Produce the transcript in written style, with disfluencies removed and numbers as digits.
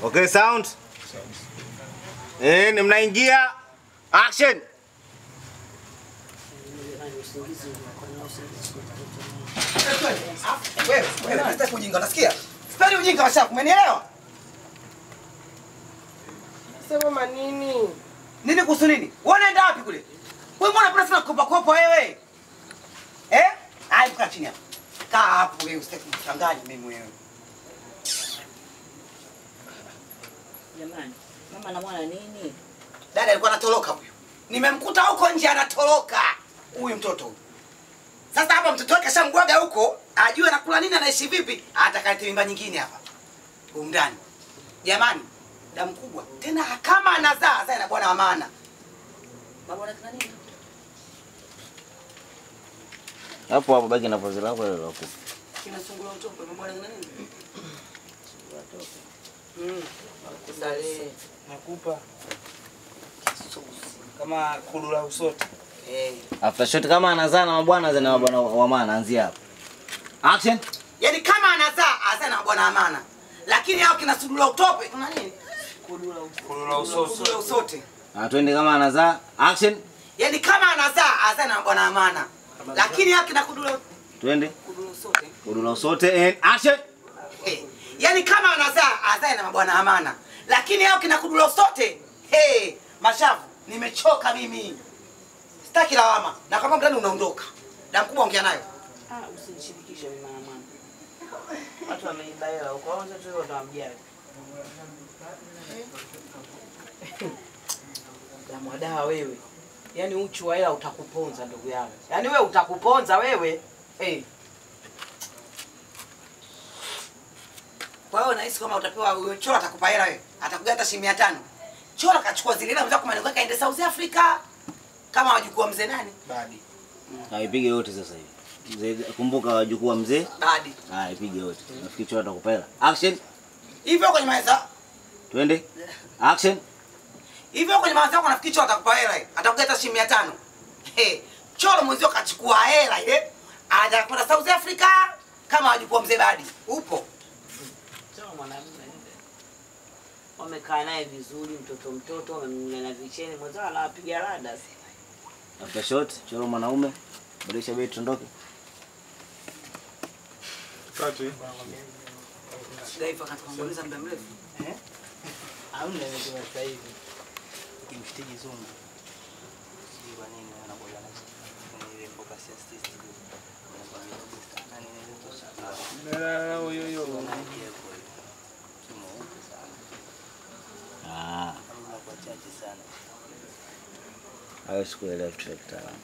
Okay, sound. Mnaingia. Action. Wewe, nataka ujinga, unasikia? Sipendi ujinga washaku, umenielewa? Sema manini? Nini kuhusu nini? Wewe unaenda wapi kule? Wewe mbona unapenda sana kukopa wewe? Hai kaa chini hapo. Kaa hapo wewe, usitaki kuchanganya mimi wewe. Jamani, mama na mwana nini? Dada alikuwa anatoroka huyo. Nimemkuta huko nje anatoroka. Huyu mtoto huyu. Sasa hapa mtoto wake shamgwaga huko, ajue anakula nini, anaishi vipi, atakaletea mimba nyingine hapa. Umndani. Jamani, damu kubwa. Tena kama anazaa na bwana wa maana. Baba unakana nini? Hapo baki na vazi lako ile lako. Kinasungula utope, bwana nini? Sungula utope. Kusale. Nakupa. Kama kulula usote. After shot kama anazaa na mabwana zina mabwana wa maana, anzia hapo. Action. Yaani kama anazaa na bwana wa maana. Lakini hao kinasungula utope, kuna nini? Kulula usote. Twende kama anazaa. Action. Yaani kama anazaa na bwana wa maana. Lakini hao kinakudula. Twende. Kudula usote. Kudula usote and action. Yaani kama anazaa na mabwana wa maana. Lakini hao kinakudula usote. Mashavu, nimechoka mimi. Sitaki lawama. Na kama mtani unaondoka. Damu kubwa ongea nayo. Usinishirikishe mimi na mwana. Watu wameibaela huko, wao tu wao watamjali. Damu dawa wewe. Yaani uchu wa hela utakuponza ndugu yangu. Yaani wewe utakuponza wewe. Kwa hiyo nahisi kama utapewa huyo Cholo atakupa hela wewe. Atakugawa hata shilingi 500. Cholo kachukua zile hela mzako maneno kaenda South Africa. Kama wajukuu mzee nani? Badi. Ipige yote sasa hivi. Mzee, kumbuka wajukuu wa mzee. Badi. Ipige yote. Nafikiri Cholo atakupa hela. Action. Hivyo kwenye meza. Twende. Action. Hivyo kwenye meza yako nafikiri Cholo atakupa hela. Atakugawa hata shilingi 500. Cholo mwenzio kachukua hela ile. Aja kwenda South Africa kama wajukuu mzee Badi. Upo. Sio mwanamume. Wamekaa naye vizuri, mtoto wamemngana vicheni, mwanzo anawapiga rada. After shot, Cholo mwanaume. Badilisha bei tuondoke. Kati. Gaifa katuongoza muda mrefu. Hamna ndio sasa hivi. Kimshtiji zungu. Sijui kwa nini anakuja na ile focus ya sisi. Hayo sikuelewa kitu cha kitaalamu.